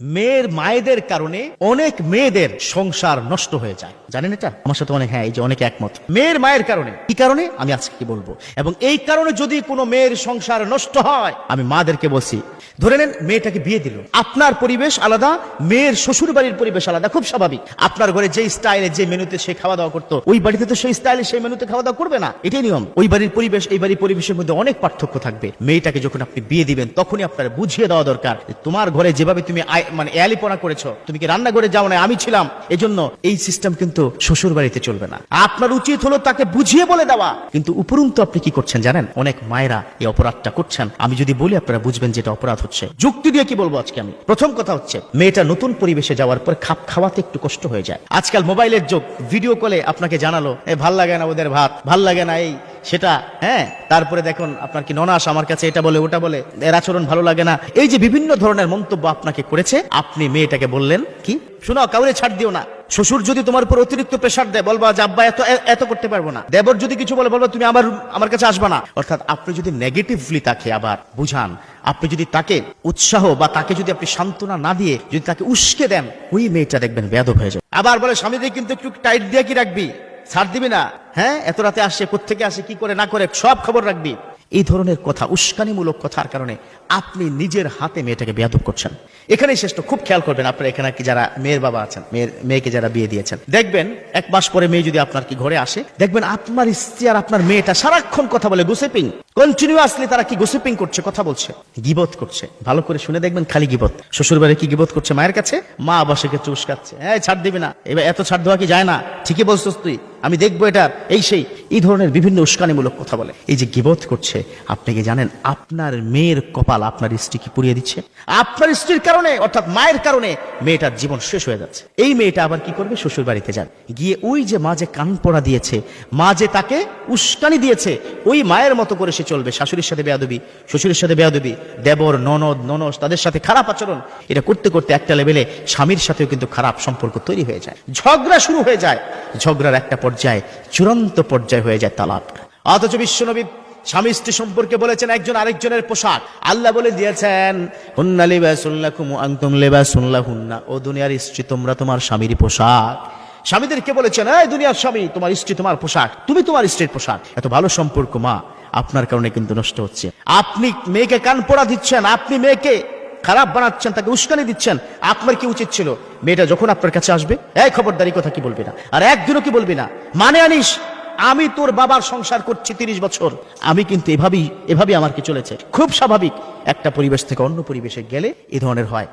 মেয়ের মায়েদের কারণে অনেক মেয়েদের সংসার নষ্ট হয়ে যায়, জানেন এটা? আমার সাথে অনেক, হ্যাঁ, এই যে অনেকে একমত। মেয়ের মায়ের কারণে। কি কারণে আমি আজকে কি বলবো, এবং এই কারণে যদি কোনো মেয়ের সংসার নষ্ট হয়, আমি মাদেরকে বলছি, ধরে নেন মেয়েটাকে বিয়ে দিল, আপনার পরিবেশ আলাদা, মেয়ের শ্বশুর বাড়ির পরিবেশ আলাদা, খুব স্বাভাবিক। আপনার ঘরে যে স্টাইলে যে মেনুতে সে খাওয়া দাওয়া করতো, ওই বাড়িতে তো সেই স্টাইলে সেই মেনুতে খাওয়া দাওয়া করবে না, এটাই নিয়ম। ওই বাড়ির পরিবেশ এই বাড়ির পরিবেশের মধ্যে অনেক পার্থক্য থাকবে। মেয়েটাকে যখন আপনি বিয়ে দিবেন, তখনই আপনার বুঝিয়ে দেওয়া দরকার, তোমার ঘরে যেভাবে তুমি মানে এয়ালিপনা করেছো, তুমি কি রান্নাঘরে যাও না, আমি ছিলাম, এজন্য এই সিস্টেম কিন্তু শ্বশুর বাড়িতে চলবে না। আপনার উচিত হলো তাকে বুঝিয়ে বলে দেওয়া, কিন্তু উপরন্তু আপনি কি করছেন জানেন? অনেক মায়েরা এই অপরাধটা করছেন। আমি যদি বলি আপনারা বুঝবেন যেটা অপরাধ হচ্ছে। যুক্তি দিয়ে কি বলবো আজকে আমি? প্রথম কথা হচ্ছে, মেয়েটা নতুন পরিবেশে যাওয়ার পর খাপ খাওয়াতে একটু কষ্ট হয়ে যায়। আজকাল মোবাইলের যুগ, ভিডিও কলে আপনাকে জানালো, ভাল লাগে না ওদের ভাত, ভাল লাগে না এই সেটা, হ্যাঁ, তারপরে দেখুন আপনার কি ননাস আমার কাছে এটা বলে ওটা বলে, এর আচরণ ভালো লাগে না, এই যে বিভিন্ন ধরনের মন্তব্য আপনাকে করেছে, আপনি মেয়েটাকে বললেন কি, শোনো, কাউরে ছাড় দিও না। শ্বশুর যদি তোমার উপর অতিরিক্ত প্রেসার দেয়, বলবা যে আব্বা এত করতে পারবো না। দেবর যদি কিছু বলে, বলবা তুমি আমার কাছে আসবা না। অর্থাৎ আপনি যদি নেগেটিভলি তাকে আবার বুঝান, আপনি যদি তাকে উৎসাহ বা তাকে যদি আপনি সান্ত্বনা না দিয়ে যদি তাকে উস্কে দেন, ওই মেয়েটা দেখবেন বেয়াদব হয়ে যায়। আবার বলে স্বামীদের কিন্তু একটু টাইট দিয়ে কি রাখবি, ছাড় দিবি না, হ্যাঁ, এত রাতে আসে, কোত্থেকে আসে, কি করে না করে সব খবর রাখবি। এই ধরনের কথা, উস্কানিমূলক কথার কারণে আপনি নিজের হাতে মেয়েটাকে বেয়াদব করছেন। এখানেই শেষ। খুব খেয়াল করবেন আপনারা এখানে কি যারা মেয়ের বাবা আছেন, মেয়েকে যারা বিয়ে দিয়েছেন, দেখবেন এক মাস পরে মেয়ে যদি আপনার কি ঘরে আসে, দেখবেন আপনার স্ত্রী আর আপনার মেয়েটা সারাক্ষণ কথা বলে, গোসিপিং, কন্টিনিউয়াসলি তারা কি গোসিপিং করছে, কথা বলছে, গিবত করছে। ভালো করে শুনে দেখবেন, খালি গিবত। শ্বশুর বাড়ি কি গিবত করছে মায়ের কাছে, মা আবাসকে চুষকাচ্ছে, হ্যাঁ ছাড় দিবি না, এবার এত ছাড় দেওয়া কি যায় না, ঠিকই বলছিস তুই, আমি দেখবো এটা, এই সেই, এই ধরনের বিভিন্ন উস্কানিমূলক কথা বলে। এই যে গিবত করছে, আপনি কি জানেন আপনার মেয়ের কপাল আপনার স্ত্রীকে পুড়িয়ে দিচ্ছে? আপনার স্ত্রীর কারণে, অর্থাৎ মায়ের কারণে মেয়েটার জীবন শেষ হয়ে যাচ্ছে। এই মেয়েটা আবার কি করবে, শ্বশুর বাড়িতে যান, গিয়ে ওই যে মা যে কান পড়া দিয়েছে, মা যে তাকে উস্কানি দিয়েছে, ওই মায়ের মতো করে সে চলবে। শাশুড়ির সাথে বেয়াদবি, শ্বশুরের সাথে বেয়াদবি, দেবর, ননদ, ননস, তাদের সাথে খারাপ আচরণ, এটা করতে করতে একটা লেভেলে স্বামীর সাথেও কিন্তু খারাপ সম্পর্ক তৈরি হয়ে যায়, ঝগড়া শুরু হয়ে যায়, ঝগড়ার একটা পর্যায়ে, চূড়ান্ত পর্যায়ে হয়ে যায় তালাক। অথচ বিশ্বনবী স্বামী স্ত্রী সম্পর্কে বলেছেন একজন আরেকজনের পোশাক। আল্লাহ বলে দিয়েছেন, হুন্না লিবাসুন লাকুম ওয়া আনতুম লিবাসুন লাহুন্না, ও দুনিয়ার স্ত্রী তোমরা তোমার স্বামীর পোশাক। স্বামীদেরকে বলেছেন, এই দুনিয়ার স্বামী, তোমার স্ত্রী তোমার পোশাক, তুমি তোমার স্ত্রীর পোশাক। এত ভালো সম্পর্ক মা আপনার কারণে কিন্তু নষ্ট হচ্ছে। আপনি মেয়েকে কান পড়া দিচ্ছেন, আপনি মেয়েকে খারাপ বানাচ্ছেন, তাকে উস্কানি দিচ্ছেন। আপনার কি উচিত ছিল, মেয়েটা যখন আপনার কাছে আসবে, এই খবরদারি কথা কি বলবি না, আর একদিনও কি বলবি না, মানে আনিস, আমি তোর বাবার সংসার করছি 30 বছর, আমি কিন্তু এভাবেই আমার কি চলেছে। খুব স্বাভাবিক, একটা পরিবেশ থেকে অন্য পরিবেশে গেলে এ ধরনের হয়।